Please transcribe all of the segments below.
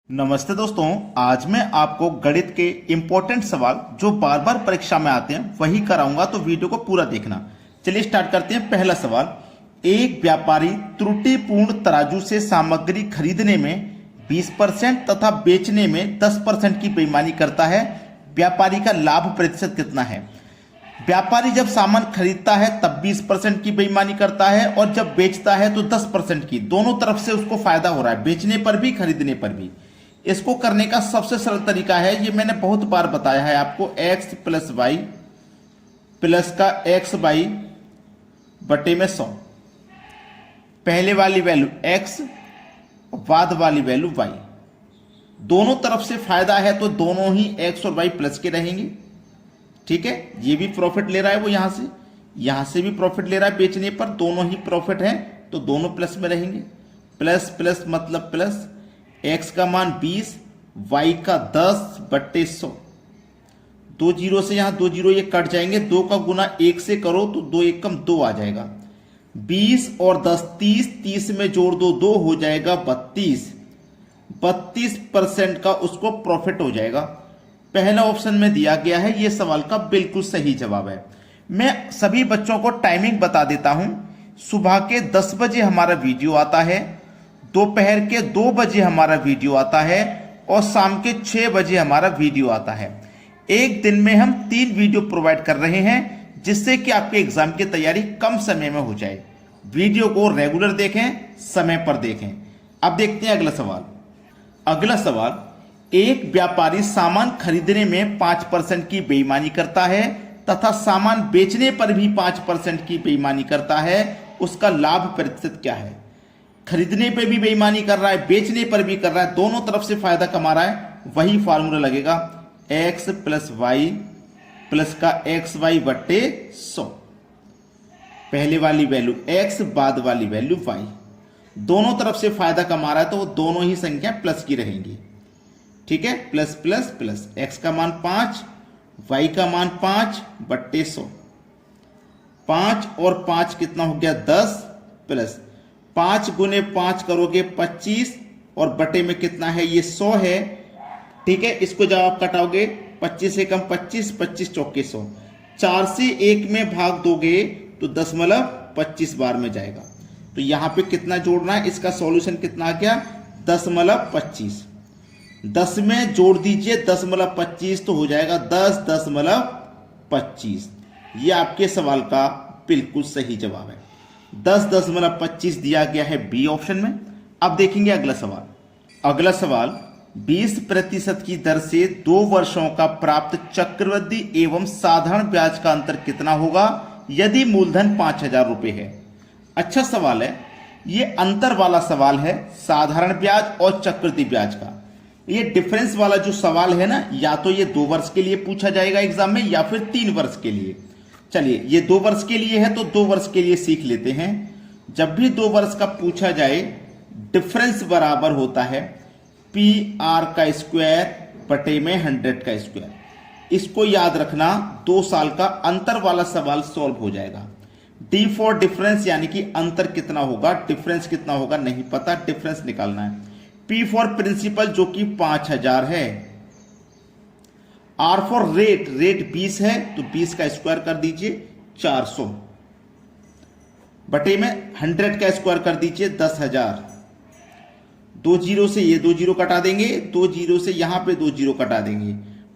नमस्ते दोस्तों, आज मैं आपको गणित के इम्पोर्टेंट सवाल जो बार बार परीक्षा में आते हैं वही कराऊंगा, तो वीडियो को पूरा देखना। चलिए स्टार्ट करते हैं। पहला सवाल, एक व्यापारी त्रुटिपूर्ण तराजू से सामग्री खरीदने में 20% तथा बेचने में 10% की बेईमानी करता है। व्यापारी का लाभ प्रतिशत कितना है? व्यापारी जब सामान खरीदता है तब 20% की बेईमानी करता है और जब बेचता है तो 10% की। दोनों तरफ से उसको फायदा हो रहा है, बेचने पर भी खरीदने पर भी। इसको करने का सबसे सरल तरीका है, ये मैंने बहुत बार बताया है आपको, x प्लस वाई प्लस का एक्स वाई बटे में 100। पहले वाली वैल्यू x, बाद वाली वैल्यू y। दोनों तरफ से फायदा है तो दोनों ही x और y प्लस के रहेंगे। ठीक है, ये भी प्रॉफिट ले रहा है वो, यहां से भी प्रॉफिट ले रहा है बेचने पर, दोनों ही प्रॉफिट हैं तो दोनों प्लस में रहेंगे। प्लस प्लस मतलब प्लस, x का मान 20, y का 10 बट्टे 100। 2 जीरो से यहां 2 जीरो ये कट जाएंगे, 2 का गुना 1 से करो तो 2 1 कम 2 आ जाएगा। 20 और 10 30, 30 में जोड़ दो 2 हो जाएगा 32। 32% का उसको प्रॉफिट हो जाएगा। पहला ऑप्शन में दिया गया है, यह सवाल का बिल्कुल सही जवाब है। मैं सभी बच्चों को टाइमिंग बता देता हूं। सुबह के 10 बजे हमारा वीडियो आता है, दोपहर के 2 बजे हमारा वीडियो आता है और शाम के 6 बजे हमारा वीडियो आता है। एक दिन में हम 3 वीडियो प्रोवाइड कर रहे हैं, जिससे कि आपके एग्जाम की तैयारी कम समय में हो जाए। वीडियो को रेगुलर देखें, समय पर देखें। अब देखते हैं अगला सवाल। अगला सवाल, एक व्यापारी सामान खरीदने में 5% की बेईमानी करता है तथा सामान बेचने पर भी 5% की बेईमानी करता है। उसका लाभ प्रतिशत क्या है? खरीदने पे भी बेईमानी कर रहा है, बेचने पर भी कर रहा है, दोनों तरफ से फायदा कमा रहा है। वही फार्मूला लगेगा, x प्लस वाई प्लस का एक्स वाई बट्टे 100। पहले वाली वैल्यू x, बाद वाली वैल्यू y। दोनों तरफ से फायदा कमा रहा है तो वो दोनों ही संख्या प्लस की रहेंगी। ठीक है, प्लस प्लस प्लस, x का मान 5, y का मान 5 बट्टे 100। 5 और 5 कितना हो गया 10, प्लस 5 गुने 5 करोगे 25 और बटे में कितना है ये 100 है। ठीक है, इसको जब आप कटाओगे 25 से कम 25, 25 चौके 100। 4 से 1 में भाग दोगे तो 10.25 बार में जाएगा। तो यहां पे कितना जोड़ना है, इसका सॉल्यूशन कितना आ गया 10.25। 10 में जोड़ दीजिए 10.25 तो हो जाएगा 10.25। ये आपके सवाल का बिल्कुल सही जवाब है। 10.25 दिया गया है बी ऑप्शन में। अब देखेंगे अगला सवाल। अगला सवाल, 20% की दर से 2 वर्षों का प्राप्त चक्रवृद्धि एवं साधारण ब्याज का अंतर कितना होगा यदि मूलधन 5,000 रुपए है? अच्छा सवाल है ये, अंतर वाला सवाल है साधारण ब्याज और चक्रवृद्धि ब्याज का। ये डिफरेंस वाला जो सवाल है ना, या तो ये 2 वर्ष के लिए पूछा जाएगा एग्जाम में या फिर 3 वर्ष के लिए। चलिए, ये 2 वर्ष के लिए है तो 2 वर्ष के लिए सीख लेते हैं। जब भी 2 वर्ष का पूछा जाए, डिफरेंस बराबर होता है PR का स्क्वायर बटे में 100 का स्क्वायर। इसको याद रखना, 2 साल का अंतर वाला सवाल सॉल्व हो जाएगा। D फॉर डिफरेंस यानी कि अंतर कितना होगा, डिफरेंस कितना होगा नहीं पता, डिफरेंस निकालना है। P फॉर प्रिंसिपल जो कि 5,000 है। R फॉर रेट, रेट 20 है तो 20 का स्क्वायर कर दीजिए 400 बटे में 100 का स्क्वायर कर दीजिए 10,000। 2 जीरो से ये 2 जीरो कटा देंगे, 2 जीरो से यहां पे 2 जीरो कटा देंगे।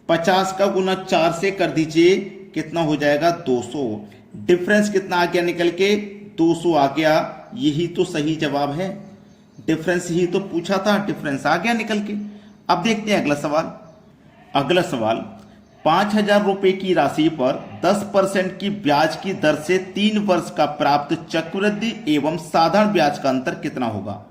50 का गुना 4 से कर दीजिए, कितना हो जाएगा 200। डिफरेंस कितना आ गया निकल के 200 आ गया। यही तो सही जवाब है, डिफरेंस ही तो पूछा था, डिफरेंस आ गया निकल के। अब देखते हैं अगला सवाल। अगला सवाल, 5,000 रुपए की राशि पर 10% की ब्याज की दर से 3 वर्ष का प्राप्त चक्रवृद्धि एवं साधारण ब्याज का अंतर कितना होगा?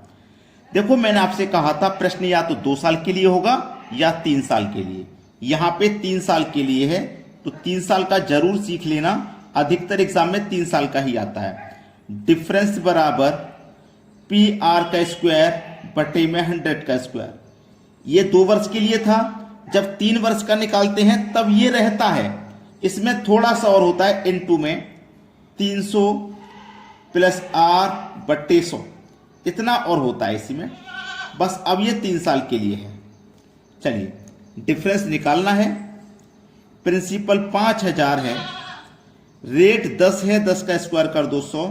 देखो, मैंने आपसे कहा था प्रश्न या तो 2 साल के लिए होगा या 3 साल के लिए। यहां पे 3 साल के लिए है तो 3 साल का जरूर सीख लेना, अधिकतर एग्जाम में 3 साल का ही आता है। डिफरेंस बराबर PR का स्क्वायर बटे में 100 का स्क्वायर। ये 2 वर्ष के लिए था, जब 3 वर्ष का निकालते हैं तब ये रहता है। इसमें थोड़ा सा और होता है, इनटू में 300 प्लस R बट्टे 100, इतना और होता है इसमें। बस अब ये 3 साल के लिए है। चलिए डिफरेंस निकालना है। प्रिंसिपल 5000 है, रेट 10 है, 10 का स्क्वायर कर दो 100,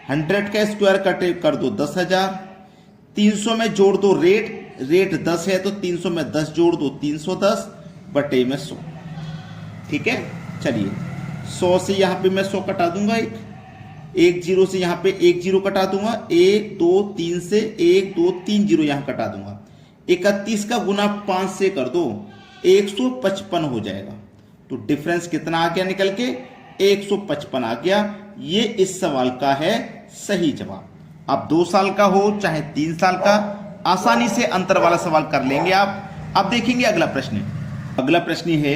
100 का स्क्वायर कर दो 10,000, 300 में जोड़ दो रेट 10 है तो 300 में 10 जोड़ दो 310 बटे में 100। ठीक है, चलिए 100 से यहां पे मैं 100 कटा दूंगा, एक जीरो से यहां पे एक जीरो कटा दूंगा, 1 2 3 से 1 2 3 जीरो यहां कटा दूंगा। 31 का गुना 5 से कर दो 155 हो जाएगा। तो डिफरेंस कितना आ गया निकल के, 155 आ गया। ये इस सवाल का है सही जवाब। अब 2 साल का हो चाहे 3 साल का, आसानी से अंतर वाला सवाल कर लेंगे आप। अब देखेंगे अगला प्रश्न। अगला प्रश्न है,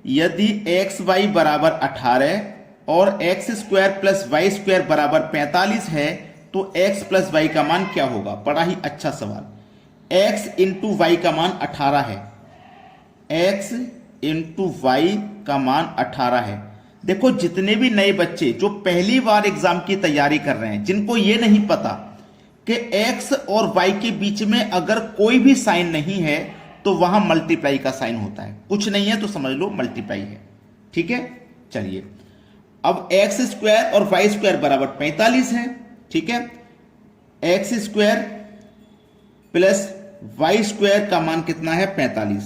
यदि एक्स वाई बराबर 18 और X square plus Y square बराबर 45 है तो एक्स प्लस वाई का मान क्या होगा। बड़ा ही अच्छा सवाल। एक्स इंटू वाई का मान 18 है, एक्स इंटू वाई का मान 18 है। देखो जितने भी नए बच्चे जो पहली बार एग्जाम की तैयारी कर रहे हैं, जिनको ये नहीं पता कि एक्स और वाई के बीच में अगर कोई भी साइन नहीं है तो वहां मल्टीप्लाई का साइन होता है, कुछ नहीं है तो समझ लो मल्टीप्लाई है। ठीक है, चलिए अब एक्स स्क्वायर और वाई स्क्वायर बराबर 45 है। ठीक है, X square plus Y square का मान कितना है 45।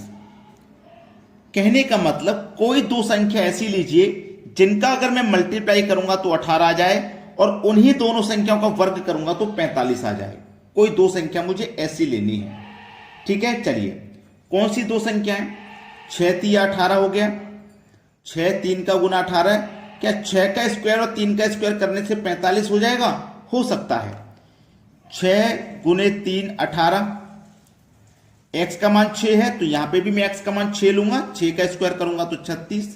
कहने का मतलब कोई दो संख्या ऐसी लीजिए जिनका अगर मैं मल्टीप्लाई करूंगा तो 18 आ जाए और उन्हीं दोनों संख्याओं का वर्ग करूंगा तो 45 आ जाए। कोई दो संख्या मुझे ऐसी लेनी है। ठीक है, चलिए कौन सी दो संख्याएं, 6 3 18 हो गया, 6 3 का गुना 18, क्या 6 का स्क्वायर और 3 का स्क्वायर करने से 45 हो जाएगा, हो सकता है। 6 गुने 3 18, एक्स का मान 6 है तो यहां पे भी मैं एक्स का मान 6 लूंगा, 6 का स्क्वायर करूंगा तो 36,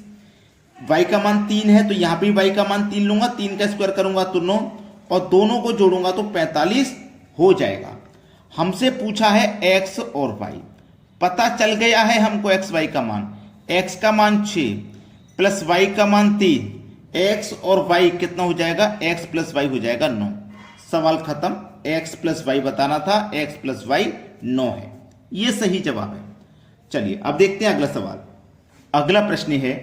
वाई का मान 3 है तो यहां पे वाई का मान 3 लूंगा, 3 का स्क्वायर करूंगा तो 9 और दोनों को जोड़ूंगा तो 45 हो जाएगा। हमसे पूछा है एक्स और वाई, पता चल गया है हमको एक्स वाई का मान। एक्स का मान 6 प्लस वाई का मान 3, एक्स और वाई कितना हो जाएगा, एक्स प्लस वाई हो जाएगा 9। सवाल खत्म, एक्स प्लस वाई बताना था, एक्स प्लस वाई 9 है, ये सही जवाब है। चलिए अब देखते हैं अगला सवाल। अगला प्रश्न है,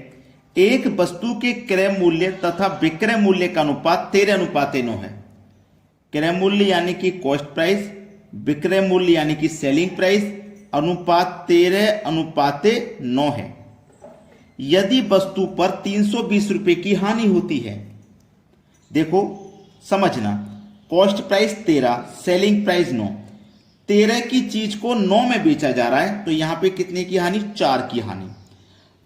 एक वस्तु के क्रय मूल्य तथा विक्रय मूल्य का अनुपात 13:9 है। क्रय मूल्य यानी कि कॉस्ट प्राइस, विक्रय मूल्य यानी कि सेलिंग प्राइस, अनुपात 13:9 है। यदि वस्तु पर 320 रुपए की हानि होती है, देखो समझना, कॉस्ट प्राइस 13, सेलिंग प्राइस 9, 13 की चीज को 9 में बेचा जा रहा है तो यहां पे कितने की हानि, 4 की हानि।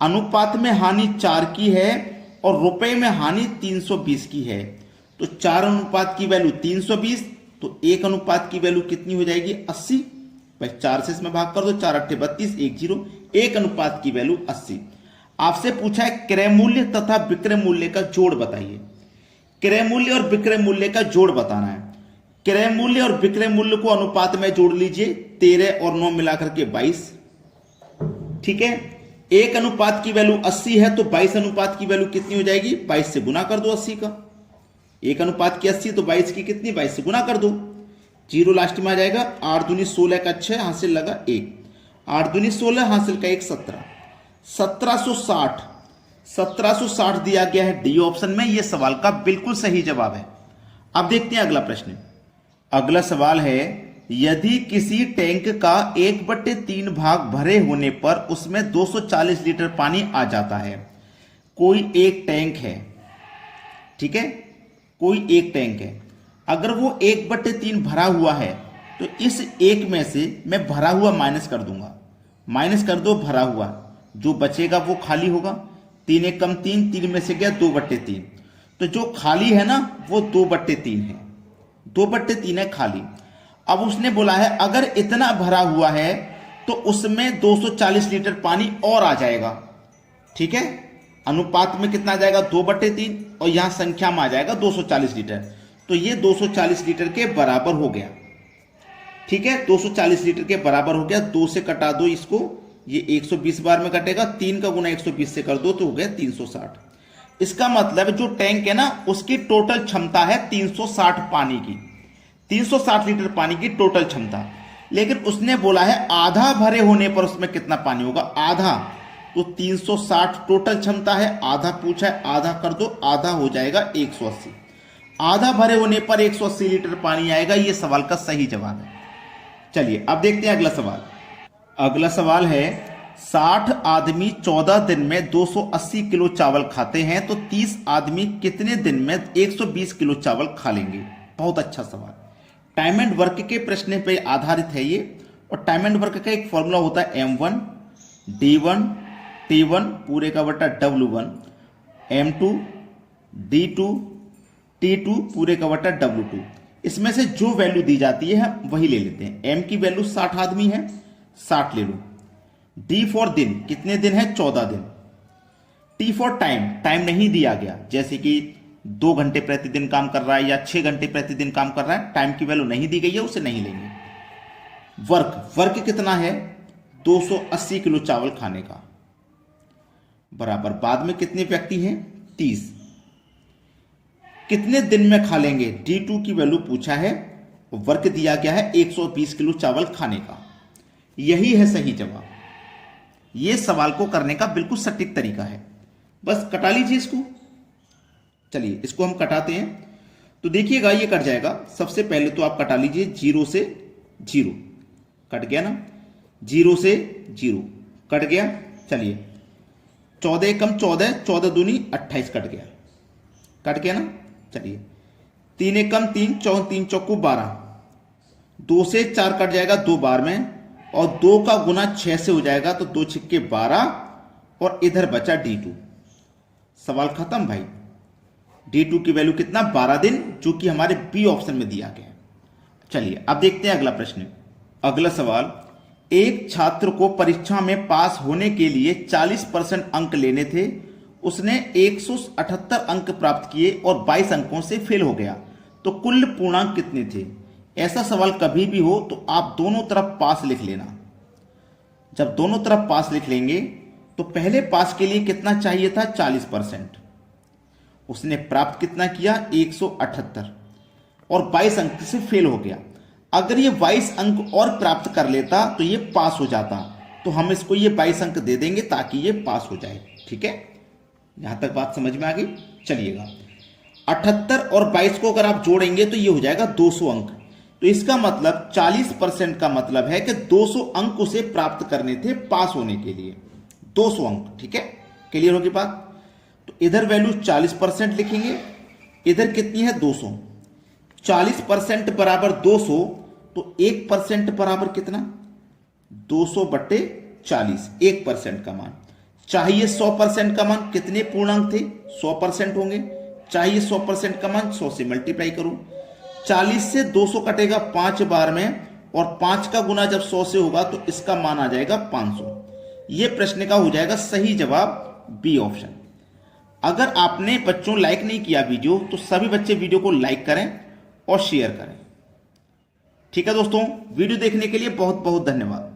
अनुपात में हानि 4 की है और रुपए में हानि 320 की है, तो 4 अनुपात की वैल्यू 320, तो 1 अनुपात की वैल्यू कितनी हो जाएगी, 80। भाई 4 से इसमें भाग कर दो, 4 8 32, 1 0, 1 अनुपात की वैल्यू 80। आपसे पूछा है क्रय मूल्य तथा विक्रय मूल्य का जोड़ बताइए। क्रय मूल्य और विक्रय मूल्य का जोड़ बताना है। क्रय मूल्य और विक्रय मूल्य को अनुपात में जोड़ लीजिए, 13 और 9 मिलाकर के 22। ठीक है, 1 अनुपात की वैल्यू 80 है तो 22 अनुपात की वैल्यू कितनी हो जाएगी, 22 से गुना कर दो 80 का। 1 अनुपात की 80 तो 22 की कितनी, 22 से गुना कर दो, 0 लास्ट में आ जाएगा। 8 दूनी 16 का 6, हासिल लगा 1, 8 दूनी 16, हासिल का 1 17, 1760 दिया गया है डी ऑप्शन में। यह सवाल का बिल्कुल सही जवाब है। अब देखते हैं अगला प्रश्न। अगला सवाल है, यदि किसी टैंक का 1/3 भाग भरे होने पर उसमें 240 लीटर पानी आ जाता है। कोई एक टैंक है, ठीक है, कोई एक टैंक है, अगर वो 1/3 भरा हुआ है तो इस एक में से मैं भरा हुआ माइनस कर दूंगा, माइनस कर दो भरा हुआ, जो बचेगा वो खाली होगा। 3 1 कम 3, 3 में से गया 2/3, तो जो खाली है ना वो 2/3 है, 2/3 है खाली। अब उसने बोला है अगर इतना भरा हुआ है तो उसमें 240 लीटर पानी और आ जाएगा। ठीक है, अनुपात में कितना आ जाएगा, 2/3, और यहां संख्या में आ जाएगा 240 लीटर, तो ये 240 लीटर के बराबर हो गया। ठीक है, 240 लीटर के बराबर हो गया। 2 से कटा दो इसको, ये 120 बार में कटेगा, 3 का गुना 120 से कर दो तो हो गया 360। इसका मतलब जो टैंक है ना उसकी टोटल क्षमता है 360 पानी की, 360 लीटर पानी की टोटल क्षमता। लेकिन उसने बोला है आधा भरे होने पर उसमें कितना पानी होगा, आधा, तो 360 टोटल क्षमता है, आधा पूछा है, आधा कर दो, आधा हो जाएगा 180। आधा भरे होने पर 180 लीटर पानी आएगा, ये सवाल का सही जवाब है। चलिए अब देखते हैं अगला सवाल। अगला सवाल है 60 आदमी 14 दिन में 280 किलो चावल खाते हैं तो 30 आदमी कितने दिन में 120 किलो चावल खा लेंगे। बहुत अच्छा सवाल। टाइम एंड वर्क के प्रश्न पे आधारित है ये, और टाइम एंड वर्क का एक फॉर्मूला होता है M1 D1 T1 पूरे का बटा W1, M2 D2 T2 पूरे का बटा W2। इसमें से जो वैल्यू दी जाती है हम वही ले लेते हैं। M की वैल्यू 60 आदमी है, 60 ले लो। D फॉर दिन, कितने दिन है, 14 दिन। T फॉर टाइम, टाइम नहीं दिया गया, जैसे कि 2 घंटे प्रतिदिन काम कर रहा है या 6 घंटे प्रतिदिन काम कर रहा है, टाइम की वैल्यू नहीं दी गई है, उसे नहीं लेंगे। वर्क, वर्क कितना है, 280 किलो चावल खाने का, बराबर बाद में कितने व्यक्ति हैं, 30। कितने दिन में खा लेंगे, D2 की वैल्यू पूछा है, वर्क दिया गया है 120 किलो चावल खाने का। यही है सही जवाब। यह सवाल को करने का बिल्कुल सटीक तरीका है। बस कटा लीजिए इसको। चलिए इसको हम कटाते हैं, तो देखिएगा ये कट जाएगा। सबसे पहले तो आप कटा लीजिए 0 से 0, कट गया ना, 0 से 0 कट गया। चलिए 14 कम 14, 14 दूनी 28 कट गया, कट गया ना। चलिए 3 कम 3, 3 चौको 12, 2 से 4 कट जाएगा 2 बार में, और 2 का गुना 6 से हो जाएगा, तो 2 छिक्के 12, और इधर बचा D2। सवाल खत्म भाई। D2 की वैल्यू कितना, 12 दिन, जो कि हमारे बी ऑप्शन में दिया गया है। चलिए अब देखते हैं अगला प्रश्न। अगला सवाल, एक छात्र को परीक्षा में पास होने के लिए 40% अंक लेने थे, उसने 178 अंक प्राप्त किए और 22 अंकों से फेल हो गया, तो कुल पूर्णांक कितने थे। ऐसा सवाल कभी भी हो तो आप दोनों तरफ पास लिख लेना। जब दोनों तरफ पास लिख लेंगे तो पहले पास के लिए कितना चाहिए था, 40%। उसने प्राप्त कितना किया, 178, और 22 अंक से फेल हो गया। अगर ये 22 अंक और प्राप्त कर लेता तो ये पास हो जाता, तो हम इसको ये 22 अंक दे देंगे ताकि ये पास हो जाए। ठीक है, यहां तक बात समझ में आ गई। चलिएगा 78 और 22 को अगर आप जोड़ेंगे तो ये हो जाएगा 200 अंक। तो इसका मतलब 40% का मतलब है कि 200 अंक उसे प्राप्त करने थे पास होने के लिए, 200 अंक। ठीक है, क्लियर होगी बात। तो इधर वैल्यू 40% लिखेंगे, इधर कितनी है, 200। 40% बराबर 200, तो 1% बराबर कितना, 200 बट्टे 40, 1% का मान। चाहिए 100% का मान, कितने पूर्णांक थे, 100% होंगे। चाहिए 100% का मान, 100 से मल्टीप्लाई करूं। 40 से 200 कटेगा 5 बार में, और 5 का गुना जब 100 से होगा तो इसका मान आ जाएगा 500। यह प्रश्न का हो जाएगा सही जवाब बी ऑप्शन। अगर आपने बच्चों लाइक नहीं किया वीडियो, तो सभी बच्चे वीडियो को लाइक करें और शेयर करें। ठीक है दोस्तों, वीडियो देखने के लिए बहुत बहुत धन्यवाद।